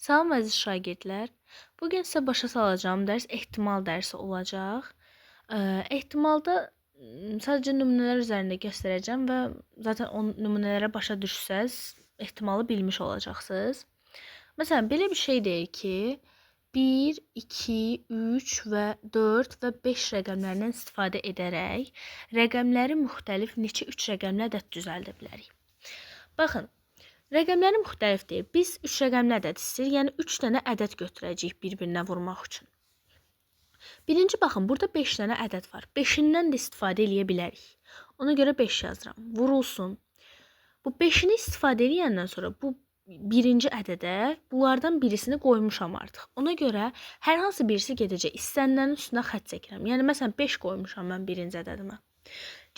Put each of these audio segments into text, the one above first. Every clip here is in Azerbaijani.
Salam əziz şagirdlər. Bu gün sizə başa salacağım dərs ehtimal dərsi olacaq. Ehtimalda sadəcə nümunələr üzərində göstərəcəm və zaten o nümunələrə başa düşsəz, ehtimalı bilmiş olacaqsınız. Məsələn, belə bir şey deyir ki, 1, 2, 3 və 4 və 5 rəqəmlərindən istifadə edərək rəqəmləri müxtəlif neçə 3 rəqəmli ədəd düzəldə bilərik. Baxın, rəqəmləri müxtəlif deyil. Biz 3 rəqəmli ədəd istəyirik, yəni 3 dənə ədəd götürəcəyik bir-birinə vurmaq üçün. Birinci baxın, burada 5 dənə ədəd var. 5-indən də istifadə edə bilərik. Ona görə 5 yazıram. Vurulsun. Bu 5-ini istifadə edəndən sonra bu birinci ədədə bunlardan birisini qoymuşam artıq. Ona görə hər hansı birisi gedəcək. İstənilən üstünə xətt çəkirəm. Yəni məsələn 5 qoymuşam mən birinci ədədimə.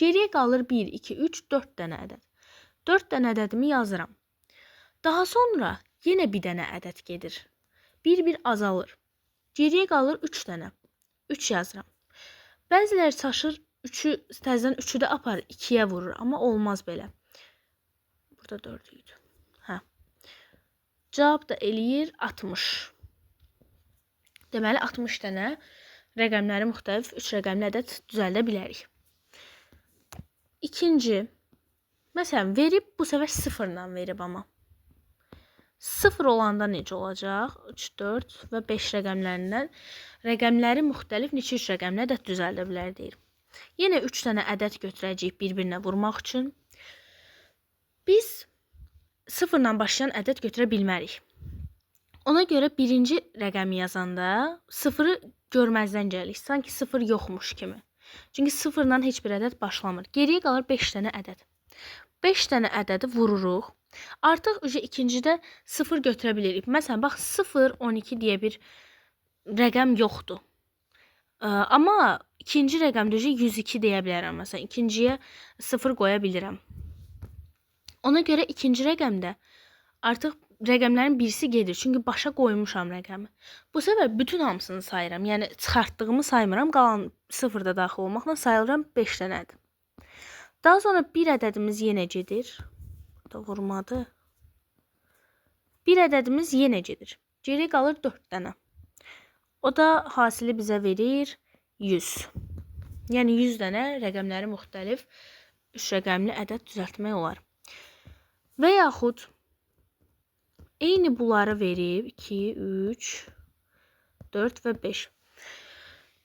Geriyə qalır 1, 2, 3, 4 dənə ədəd. 4 dənə ədədimi yazıram. Daha sonra yenə bir dənə ədəd gedir. Bir-bir azalır. Geriyə qalır 3 dənə. 3 yazıram. Bəziləri çaşır, 3-ü təzədən 3-ü də apar 2-yə vurur, amma olmaz belə. Burada 4 idi. Hə. Cavab da eləyir 60. Deməli 60 dənə rəqəmləri müxtəlif 3 rəqəmli ədəd düzəldə bilərik. İkinci, məsələn, verib bu səfər 0 ilə verib amma. 0 olanda necə olacaq? 3, 4 və 5 rəqəmlərindən rəqəmləri müxtəlif neçə 3 rəqəmli ədəd düzəldə bilər deyir. Yenə 3 dənə ədəd götürəcəyik bir-birinə vurmaq üçün. Biz 0 ilə başlayan ədəd götürə bilmərik. Ona görə birinci rəqəmi yazanda 0-ı görməzdən gəlirik. Sanki 0 yoxmuş kimi. Çünki 0 ilə heç bir ədəd başlamır. Geriyə qalır 5 dənə ədəd. 5 dənə ədədi vururuq. Artıq ikincidə 0 götürə bilirik. Məsələn, bax 0, 12 deyə bir rəqəm yoxdur. Amma ikinci rəqəmdə 102 deyə bilərəm. Məsələn, ikinciyə 0 qoya bilirəm. Ona görə ikinci rəqəmdə artıq rəqəmlərin birisi gedir. Çünki başa qoymuşam rəqəmi. Bu səfər bütün hamısını sayıram. Yəni çıxartdığımı saymıram. Qalan 0 da daxil olmaqla sayıram 5 dənədir. Daha sonra bir ədədimiz yenə gedir. Da vurmadı. Bir ədədimiz yenə gedir. Geri qalır 4 dənə. O da hasili bizə verir 100. Yəni 100 dənə rəqəmləri müxtəlif 3 rəqəmli ədəd düzəltmək olar. Və yaxud eyni bunları verib 2, 3, 4 və 5.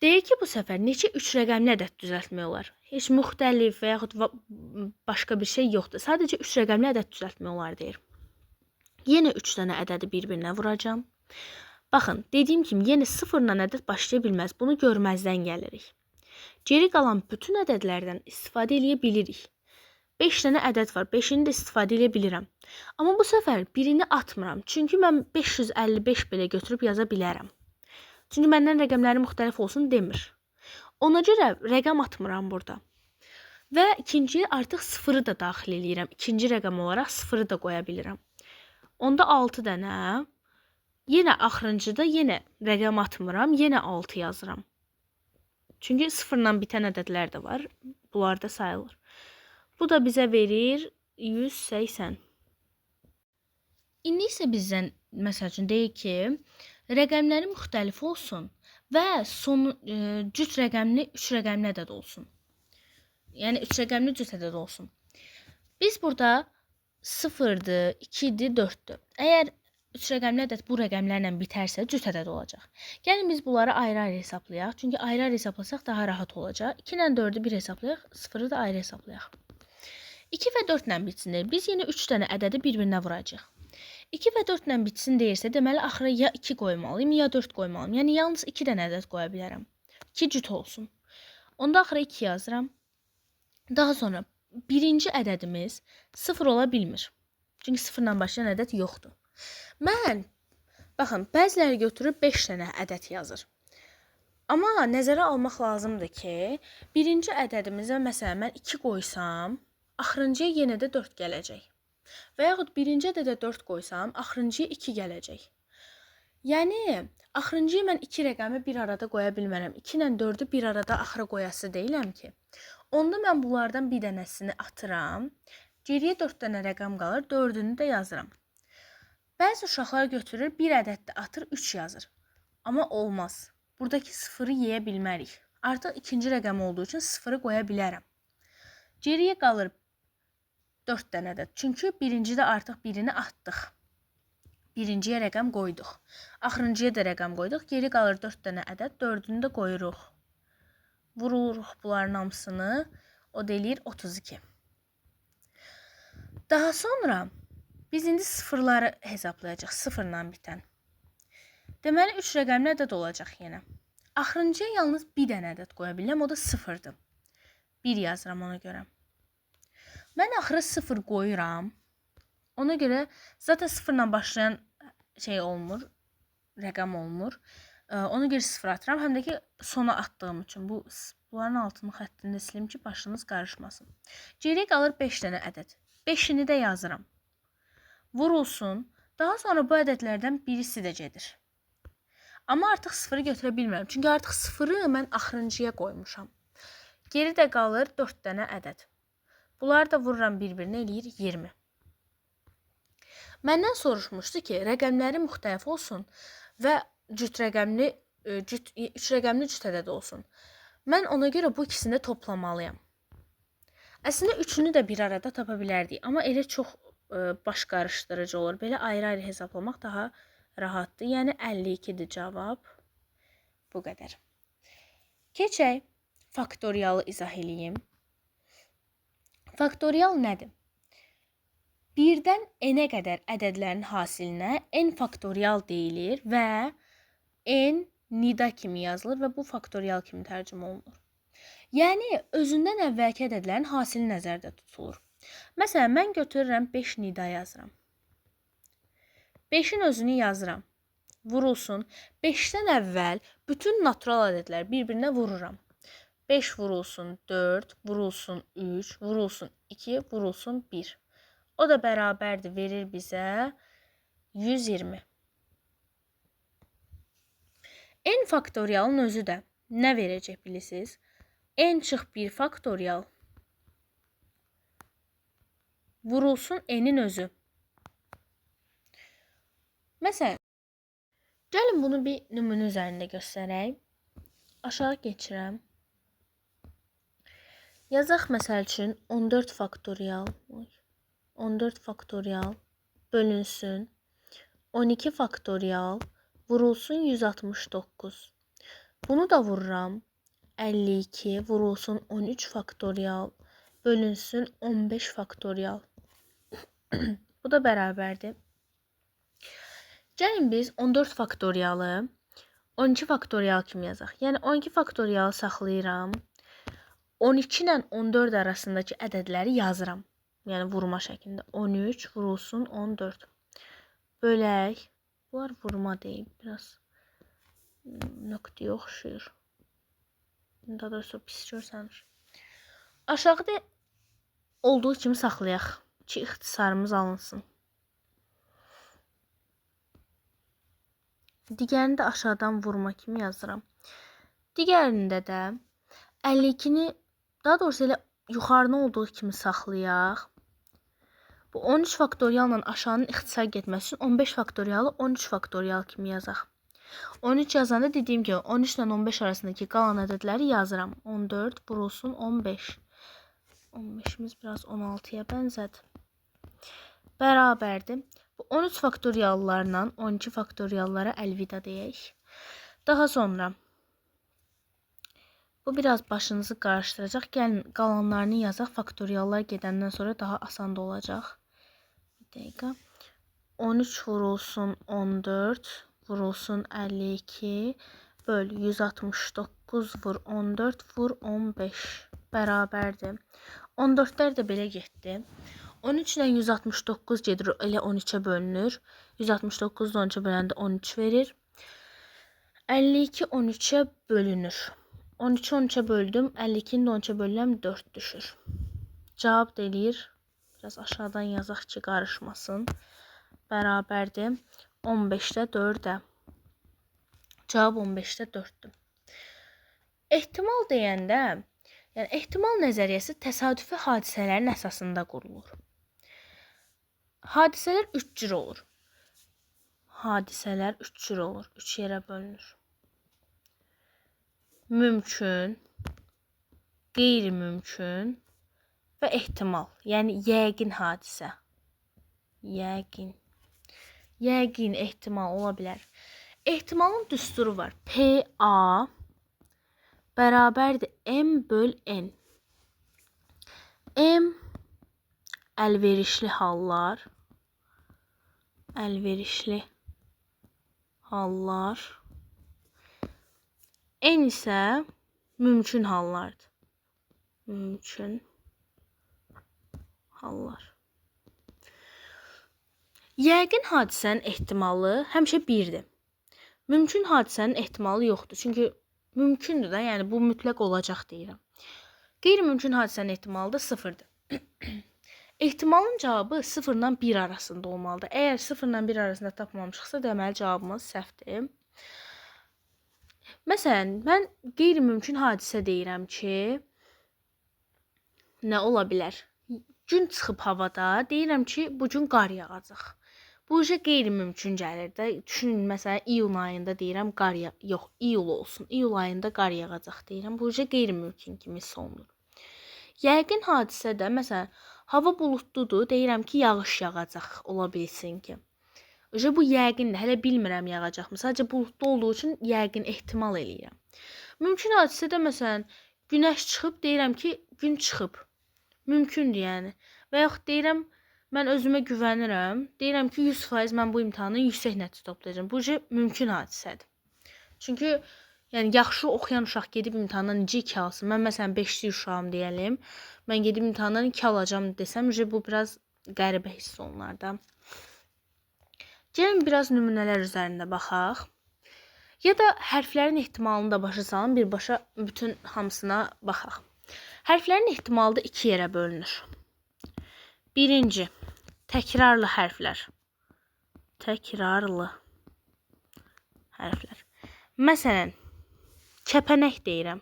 Deyir ki, bu səfər neçə 3 rəqəmli ədəd düzəltmək olar? Heç müxtəlif və yaxud başqa bir şey yoxdur. Sadəcə 3 rəqəmli ədəd düzəltmək olar deyir. Yenə 3 dənə ədədi bir-birinə vuracam. Baxın, dediyim kimi yenə 0 ilə ədəd başlaya bilməz. Bunu görməzdən gəlirik. Geri qalan bütün ədədlərdən istifadə edə bilirik. 5 dənə ədəd var. 5-ini də istifadə edə bilirəm. Amma bu səfər birini atmıram. Çünki mən 555 belə götürüb yaza bilərəm. Çünki məndən rəqəmləri müxtəlif olsun demir. Ona görə rəqəm atmıram burada. Və ikinciyə artıq 0-ı da daxil edirəm. İkinci rəqəm olaraq 0-ı da qoya bilirəm. Onda 6 dənə. Yenə axırıncıda yenə rəqəm atmıram. Yenə 6 yazıram. Çünki 0 ilə bitən ədədlər də var. Bunlar da sayılır. Bu da bizə verir 180. İndi isə bizdən məsəl üçün deyir ki, rəqəmləri müxtəlif olsun və cüt rəqəmli 3 rəqəmli ədəd olsun. Yəni 3 rəqəmli cüt ədəd olsun. Biz burada 0-dır, 2-dir, 4-dür. Əgər 3 rəqəmli ədəd bu rəqəmlərlə bitərsə cüt ədəd olacaq. Gəlin biz bunları ayrı-ayrı hesablayaq. Çünki ayrı-ayrı hesablasaq daha rahat olacaq. 2 ilə 4-ü bir hesablayaq, 0-ı da ayrı hesablayaq. 2 və 4 ilə bitsin deyir. Biz yenə 3 dənə ədədi bir-birinə vuracaq. 2 və 4 ilə bitsin deyirsə, deməli axıra ya 2 qoymalıyım, ya 4 qoymalıyım. Yəni yalnız 2 dənə ədəd qoya bilərəm. 2 cüt olsun. Onda axıra 2 yazıram. Daha sonra birinci ədədimiz 0 ola bilmir. Çünki 0 ilə başlayan ədəd yoxdur. Mən, baxın, bəziləri götürüb 5 dənə ədəd yazır. Amma nəzərə almaq lazımdır ki, birinci ədədimizə məsələn mən 2 qoysam, axırıncıya yenə də 4 gələcək. Və yaxud birinci ədədə 4 qoysam, axırıncıya 2 gələcək. Yəni, axırıncıya mən 2 rəqəmi bir arada qoya bilmərəm. 2 ilə 4-ü bir arada axıra qoyası deyiləm ki. Onda mən bunlardan bir dənəsini atıram. Geriyə 4 dənə rəqəm qalır, 4-ünü də yazıram. Bəzi uşaqlar götürür, bir ədəddə atır, 3 yazır. Amma olmaz. Buradakı sıfırı yeyə bilmərik. Artıq ikinci rəqəm olduğu üçün sıfırı qoya bilərəm. Geriyə qalır 4 dənə ədəd. Çünki birincidə artıq birini atdıq. Birinciyə rəqəm qoyduq. Axırıncıya da rəqəm qoyduq. Geri qalır 4 dənə ədəd. 4-ünü də qoyuruq. Vururuq bunların hamısını. O da eləyir 32. Daha sonra biz indi sıfırları hesablayacaq. Sıfırla bitən. Deməli 3 rəqəmli ədəd olacaq yenə. Axırıncıya yalnız bir dənə ədəd qoya bilirəm. O da sıfırdır. 1 yazıram ona görə. Mən axıra 0 qoyuram. Ona görə zaten sıfırla başlayan şey olmur. Rəqəm olmur. Ona görə 0 atıram. Həm də ki sona atdığım üçün. Bunların altını xəttində silim ki başınız qarışmasın. Geriyə qalır 5 dənə ədəd. 5-ini də yazıram. Vurulsun. Daha sonra bu ədədlərdən birisi də gedir. Amma artıq 0-ı götürə bilmirəm. Çünki artıq 0-ı mən axırıncıya qoymuşam. Geri də qalır 4 dənə ədəd. Bunları da vururam bir-birinə, eləyir 20. Məndən soruşmuşdu ki, rəqəmləri müxtəlif olsun və 3 rəqəmli cüt ədəd olsun. Mən ona görə bu ikisini də toplamalıyam. Əslində üçünü də bir arada tapa bilərdik, amma elə çox baş qarışdırıcı olur. Belə ayrı-ayrı hesablamaq daha rahatdır. Yəni 52-dir cavab. Bu qədər. Keçək faktorialı izah eləyim. Faktorial nədir? 1-dən n-ə qədər ədədlərin hasilinə n faktorial deyilir və n nida kimi yazılır və bu faktorial kimi tərcümə olunur. Yəni, özündən əvvəlki ədədlərin hasili nəzərdə tutulur. Məsələn, mən götürürəm 5 nida yazıram. 5-in özünü yazıram. Vurulsun. 5-dən əvvəl bütün natural ədədlər bir-birinə vururam. 5 vurulsun 4, vurulsun 3, vurulsun 2, vurulsun 1. O da bərabərdir, verir bizə 120. N faktorialın özü də nə verəcək bilirsiniz? N çıx 1 faktorial vurulsun N'in özü. Məsələn, gəlin bunu bir nümunə üzərində göstərək. Aşağı keçirəm. Yazaq məsəl üçün 14 faktorial bölünsün 12 faktorial vurulsun 169. Bunu da vururam. 52 vurulsun 13 faktorial bölünsün 15 faktorial. Bu da bərabərdir. Gəlin biz 14 faktorialı 12 faktorial kimi yazaq. Yəni 12 faktorialı saxlayıram. 12 ilə 14 arasındakı ədədləri yazıram. Yəni vurma şəklində. 13 vurulsun 14. Bölək. Bunlar vurma deyib. Biraz nöqtəyə oxşuyur. Daha doğrusu pis görsənmiş. Aşağıda olduğu kimi saxlayaq ki, ixtisarımız alınsın. Digərini də aşağıdan vurma kimi yazıram. Digərində də 52-ni daha doğrusu elə yuxarına olduğu kimi saxlayaq. Bu 13 faktorialla aşağının ixtisar getməsi üçün 15 faktorialı 13 faktorial kimi yazaq. 13 yazanda dediyim gibi 13 ilə 15 arasındakı qalan ədədləri yazıram. 14 vurulsun 15. 15'imiz biraz 16'ya bənzədir. Bərabərdir. Bu 13 faktoriallarla 12 faktoriallara əlvida deyək. Daha sonra bu biraz başınızı qarışdıracaq. Gəlin qalanlarını yazaq. Faktoriallar gedəndən sonra daha asan da olacaq. Bir dəqiqə. 13 vurulsun 14 vurulsun 52 böl 169 vur 14 vur 15 bərabərdir. 14'lər də belə getdi. 13 ilə 169 gedir, elə 13'ə bölünür. 169 da 13'ə böləndə 13 verir. 52 13'ə bölünür. 13'ü 13'ə böldüm. 52'ni də 13'ə bölürəm 4 düşür. Cavab da eləyir. Biraz aşağıdan yazaq ki, qarışmasın. Bərabərdir. 15'də 4'ə. Cavab 15'də 4'dür. Ehtimal deyəndə, yəni ehtimal nəzəriyyəsi təsadüfi hadisələrin əsasında qurulur. Hadisələr 3 cür olur. hadisələr 3 cür olur. 3 yerə bölünür. Mümkün, qeyri-mümkün və ehtimal. Yəni yəqin hadisə. Yəqin. Yəqin, ehtimal ola bilər. Ehtimalın düsturu var. PA bərabərdir M böl N. M əlverişli hallar. Əlverişli hallar. N isə mümkün hallardır. Mümkün hallar. Yəqin hadisənin ehtimalı həmişə 1-dir. Mümkün hadisənin ehtimalı yoxdur. Çünki mümkündür da, yəni bu mütləq olacaq deyirəm. Qeyri-mümkün hadisənin ehtimalı da 0-dır. Ehtimalın cavabı 0 ilə 1 arasında olmalıdır. Əgər 0 ilə 1 arasında tapmamışıqsa, deməli cavabımız səhvdir. Məsələn, mən qeyri-mümkün hadisə deyirəm ki, nə ola bilər? Gün çıxıb havada, deyirəm ki, bu gün qar yağacaq. Bu işə qeyri-mümkün gəlir də. Düşünün, məsələn, iyun ayında deyirəm qar yox, iyul olsun. İyul ayında qar yağacaq deyirəm. Bu işə qeyri-mümkün kimi hiss olunur. Yəqin hadisə də, məsələn, hava buludludur, deyirəm ki, yağış yağacaq, ola bilsin ki. Bu yəqindir, hələ bilmirəm yağacaqmı. Sadəcə buludlu olduğu üçün yəqin, ehtimal eləyirəm. Mümkün hadisə də, məsələn, günəş çıxıb, deyirəm ki, gün çıxıb. Mümkündür yəni. Və yaxud deyirəm, mən özümə güvənirəm, deyirəm ki, 100% mən bu imtahanı yüksək nəticə toplayacağam. Bu mümkün hadisədir. Çünki yəni yaxşı oxuyan uşaq gedib imtahandan necə 2 alsın? Mən məsələn 5-li uşağım deyəlim. Mən gedib imtahandan 2 alacağam desəm, bu biraz qəribə hiss olunar da. Gəlin biraz nümunələr üzərində baxaq. Ya da hərflərin ehtimalını da başa salın, birbaşa bütün hamısına baxaq. Hərflərin ehtimalı da 2 yerə bölünür. Birinci, təkrarlı hərflər. Təkrarlı hərflər. Məsələn, kəpənək deyirəm.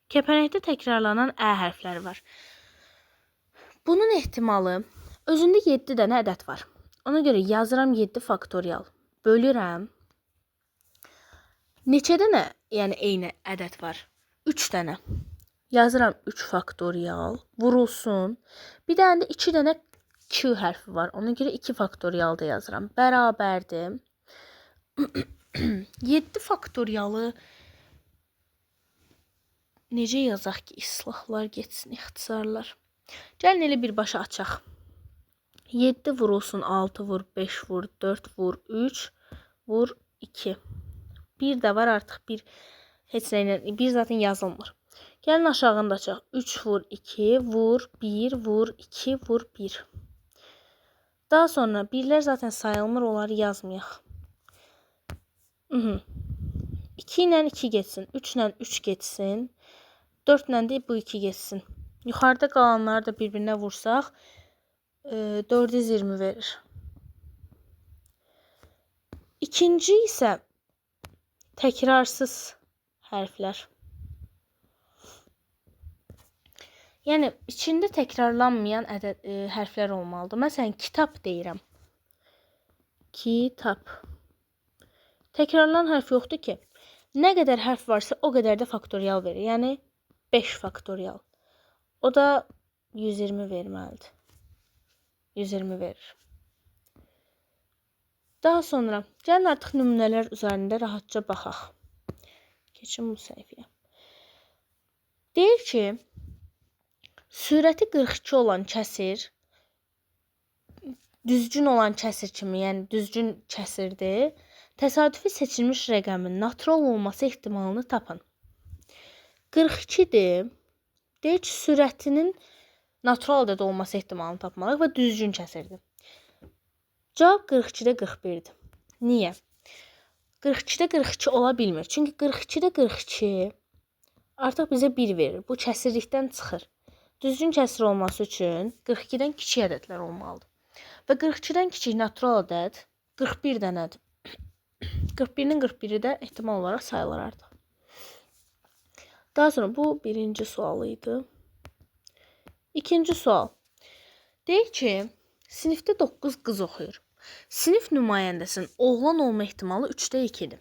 Kəpənəkdə təkrarlanan ə hərfləri var. Bunun ehtimalı, özündə 7 dənə ədəd var. Ona görə yazıram 7 faktorial. Bölürəm. Neçə dənə, yəni eyni ədəd var? 3 dənə. Yazıram 3 faktorial. Vurulsun. Bir dənə də 2 dənə Q hərfi var. Ona görə 2 faktorial da yazıram. Bərabərdir. 7 faktorialı necə yazaq ki, islahlar getsin, ixtisarlar. Gəlin elə birbaşa açaq. 7 vurulsun, 6 vur, 5 vur, 4 vur, 3 vur, 2. 1 də var artıq, 1 heç nə, 1 zaten yazılmır. Gəlin aşağında açaq. 3 vur, 2 vur, 1 vur, 2 vur, 1. Daha sonra 1'lər zaten sayılmır, onları yazmayaq. 2 ilə 2 getsin, 3 ilə 3 getsin, 4 ilə də bu 2 getsin. Yuxarıda qalanları da bir-birinə vursaq, 420 verir. İkinci isə təkrarsız hərflər. Yəni, içində təkrarlanmayan hərflər olmalıdır. Məsələn, kitab deyirəm. Kitab. Təkrarlanan hərf yoxdur ki. Nə qədər hərf varsa, o qədər də faktorial verir. Yəni, 5 faktorial. O da 120 verməlidir. 120 verir. Daha sonra, gəlin artıq nümunələr üzərində rahatca baxaq. Keçin bu səhifəyə. Deyir ki, sürəti 42 olan kəsir, düzgün olan kəsir kimi, yəni düzgün kəsirdir. Təsadüfi seçilmiş rəqəmin natural olması ehtimalını tapın. 42-dir. Deyir ki, sürətinin natural ədəd olması ehtimalını tapmalıyıq və düzgün kəsirdir. Cavab 42-də 41-dir. Niyə? 42-də 42 ola bilmir. Çünki 42-də 42 artıq bizə 1 verir. Bu kəsirlikdən çıxır. Düzgün kəsir olması üçün 42-dən kiçik ədədlər olmalıdır. Və 42-dən kiçik natural ədəd 41 dənədir. 41-nin 41-i də ehtimal olaraq sayılır artıq. Daha sonra bu birinci sualı idi. İkinci sual. Deyir ki, sinifdə 9 qız oxuyur. Sinif nümayəndəsinin oğlan olma ehtimalı 3-də 2-dir.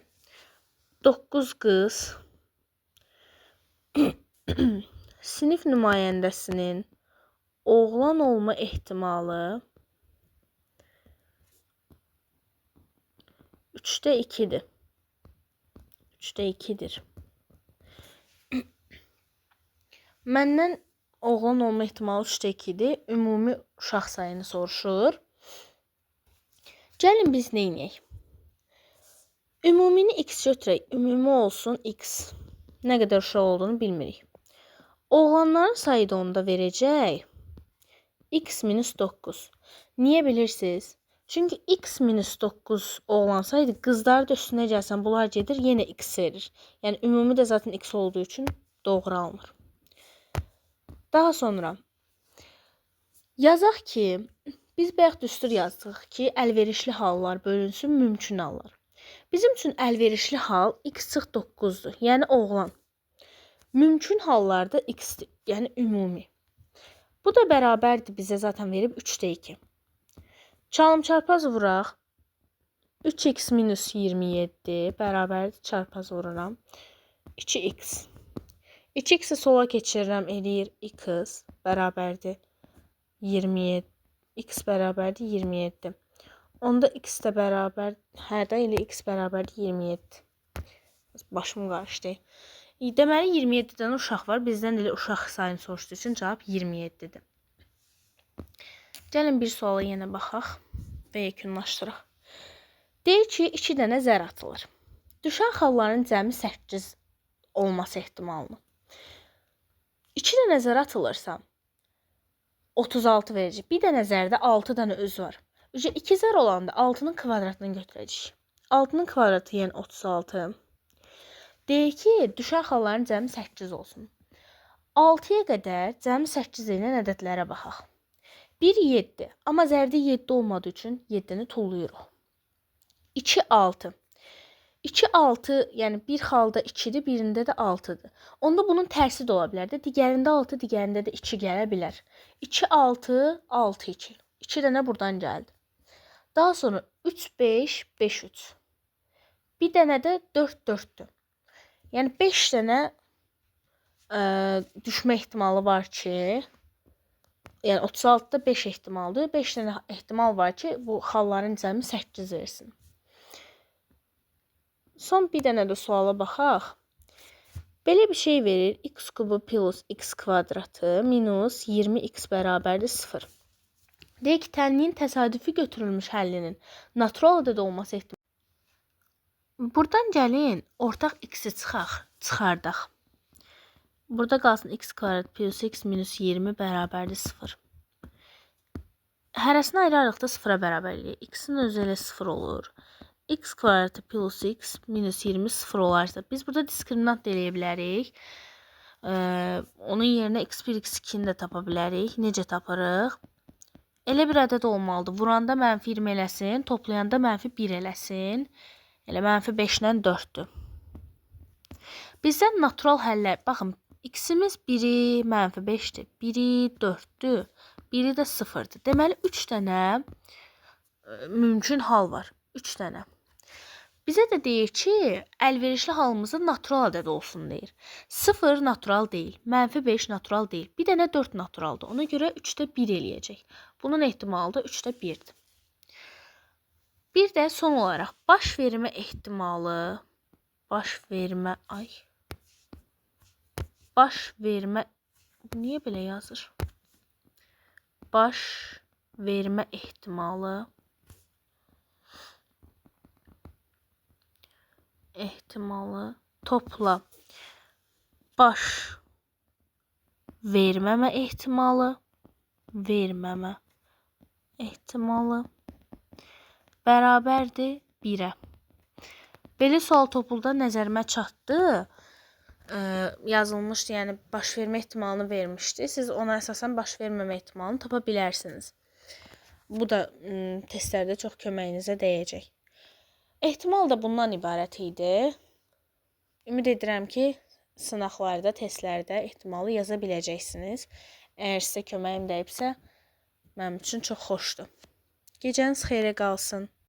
9 qız sinif nümayəndəsinin oğlan olma ehtimalı 3-də 2-dir. 3-də 2-dir. Məndən oğlan olma ehtimalı 3-də 2-dir. Ümumi uşaq sayını soruşur. Gəlin biz nə edək? Ümumini x götürək. Ümumi olsun x. Nə qədər uşaq olduğunu bilmirik. Oğlanların sayı da onda verəcək. X minus 9. Niyə bilirsiniz? Çünki x minus 9 oğlan sayıdır. Qızları da üstünə gəlsən bunlar gedir. Yenə x verir. Yəni ümumi də zaten x olduğu üçün doğru alınır. Daha sonra yazaq ki, biz bayaq düstur yazdıq ki, əlverişli hallar bölünsün mümkün hallar. Bizim üçün əlverişli hal x çıx 9'dur. Yəni oğlan. Mümkün hallarda x'dir. Yəni ümumi. Bu da bərabərdir bizə zaten verib 3'də 2. Çalım çarpaz vuraq. 3x minus 27 bərabərdir. Çarpaz vururam. 2x. 2x'i sola keçirirəm, eləyir x bərabərdir 27. X bərabərdir 27. Onda x də bərabər, hərdə ilə x bərabərdir 27. Başım qarışdı. Deməli 27 dənə uşaq var. Bizdən elə uşaq sayını soruşduğu üçün cavab 27-dir. Gəlin bir suala yenə baxaq və yekunlaşdıraq. Deyir ki, 2 dənə zər atılır. Düşən xalların cəmi 8 olması ehtimalını. 2 dənə zər atılırsa 36 verəcək. Bir dənə zərdə 6 dənə öz var. 2 zər olanda 6'nın kvadratını götürəcək. 6'nın kvadratı yəni 36. Deyir ki, düşən xalların cəmi 8 olsun. 6'ya qədər cəmi 8 ilə ədədlərə baxaq. 1 7. Amma zərdə 7 olmadığı üçün 7'ni tulluyuruq. 2 6. 2 6, yəni bir xalda 2'dir, birində də 6'dır. Onda bunun tərsi də ola bilər də. Digərində 6, digərində də 2 gələ bilər. 2 6 6 2. 2 dənə buradan gəldi. Daha sonra 3 5 5 3. Bir dənə də 4 4'dür. Yəni 5 dənə düşmə ehtimalı var ki, yəni 36'da 5 ehtimaldır. 5 dənə ehtimal var ki, bu xalların cəmi 8 versin. Son bir dənə də suala baxaq. Belə bir şey verir. X kubu plus x kvadratı minus 20x bərabərdir 0. Deyək ki, tənliyin təsadüfi götürülmüş həllinin natural ədəd olması ehtimalı. Buradan gəlin, ortaq x'i çıxardaq. Burada qalsın x kvadrat plus x minus 20 bərabərdir 0. Hərəsini ayırarıqda 0'a bərabər eləyir. X'in özü elə 0 olur. X kvadratı plus x minus 20 0 olarsa biz burada diskriminant da eləyə bilərik. Onun yerinə x1 x2'ni də tapa bilərik. Necə tapırıq? Elə bir ədəd olmalıdır. Vuranda mənfi 20 eləsin, toplayanda mənfi 1 eləsin. Elə mənfi 5 ilə 4'dür. Bizdən natural həllər, baxın, x'imiz 1'i mənfi 5'dir, 1'i 4'dür, 1'i də 0'dır. Deməli 3 dənə mümkün hal var. 3 dənə. Bizə də deyir ki, əlverişli halımızda natural ədəd olsun deyir. 0 natural deyil, mənfi 5 natural deyil. Bir dənə 4 naturaldır. Ona görə 3'də 1 eləyəcək. Bunun ehtimalı da 3'də 1'dir. Bir də son olaraq baş vermə ehtimalı, baş vermə niyə belə yazır? Baş vermə ehtimalı topla baş verməmə ehtimalı bərabərdir 1'ə. Belə sual topulda nəzərimə çatdı. Yazılmışdı, yəni baş vermə ehtimalını vermişdi. Siz ona əsasən baş verməmə ehtimalını tapa bilərsiniz. Bu da testlərdə çox köməyinizə dəyəcək. Ehtimal da bundan ibarət idi. Ümid edirəm ki, sınaqlarda, testlərdə ehtimalı yaza biləcəksiniz. Əgər sizə köməyim dəyibsə, mənim üçün çox xoşdur. Gecəniz xeyrə qalsın.